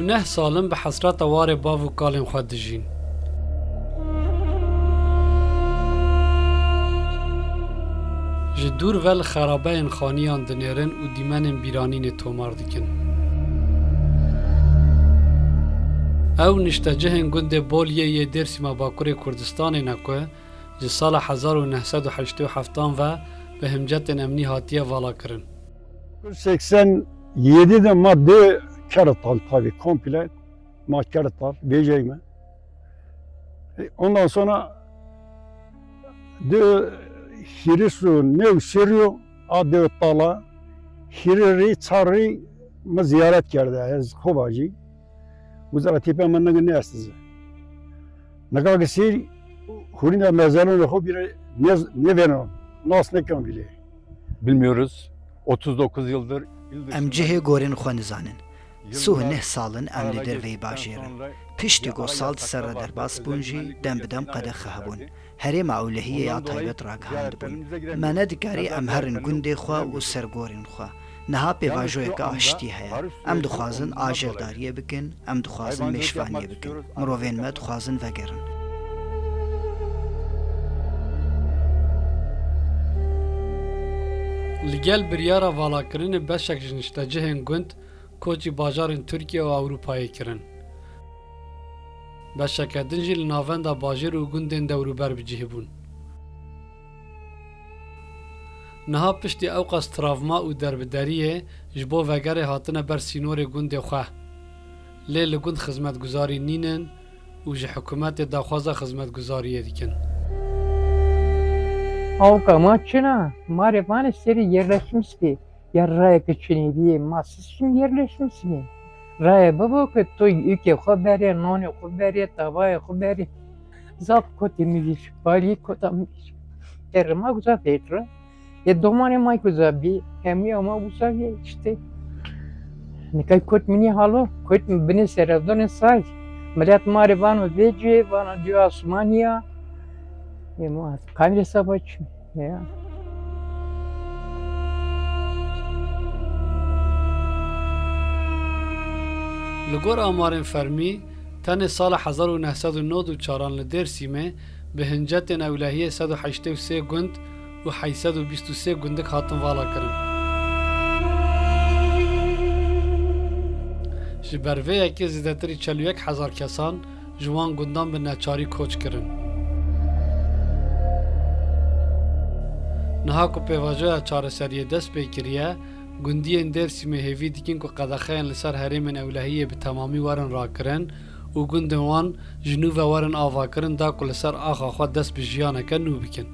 نه سالم به حسرت وار باو و کالم خود دجین. جدور ول خرابه این خانیان دنیرن و دیمن بیرانین تومار دکن. او نشتجهن گنده بولیه یه درسی مباکور کردستان نکوه جه سال 1987 و به همجت امنی هاتیه والا کرن. 87'de madde Karatal tabii komple Karatal diyeceğim. Ondan sonra de Hirisu ne sürüyor adı tala Hiriri çarı mı ziyaret geldi az kovacı. Uzak tepe manına ne astı. Ne kadar sir Hurina mezarını ho bir ne veren nasıl ne kan bile. Bilmiyoruz. 39 yıldır ام جهه گورین خوان زانن سوه نه سالن ام لدر وی باجیرن پشتی گو سال سر در باس بونجی دم بدم قد خهبون هری معولهی یا طایبت راگ هاند بون من دگاری ام هرن گنده خوا و سر گورین خوا نها پی واجوی که آشتی هیا ام دخوازن آجل داریه بکن ام دخوازن مشوانیه بکن مروین ما دخوازن وگرن لگل بریارا والا کرن بشک جنشتجهن گند کوچی باجارن ترکیه و اروپایی کرن. بشک دنجی لناوندا باجر و گندن دوروبر بجهبون. نها پشتی اوقاس تراوما و دربداریه جبو وگره هاتنه بر سینور گند خواه. لیل گند خدمت گزاری نینن و جه حکومت داخوازه خدمت گزاریه دیکن. Avukamaçına marifane seri yerleşmiş ki yarraya küçüğünü diye masız şimdi yerleşmiş ki raya baba ki toy ülke haberi nane haberi tavaya haberi zap kotimidir bari kotamış terma güzel petra ya domane may güzel bir hem ya ama bu sefer işte ne kadar kot mini halo kot beni serevdan say millet marifane vece bana diyor Osmaniya Ему камере собачьи, я. لگور آمارن فرمی تن سال 1994 لدرسیمه به هنجت اولهیه 183 گند و 823 گندک هاتن والا کرن. جبروه یکی زیدتری 41,000 کسان جوان گندان به نچاری کوچ کرن. نها کو پیواجه چارەسەریە دەست پێ کردیە گوندیên Dêrsimê hêvî dikin ku qedexeyên li ser herêmên ewlehiyê bi temamî werin rakirin û gundên wan ji nû ve werin avakirin da ku li ser axa xwe dest bi jiyaneke nû bikin.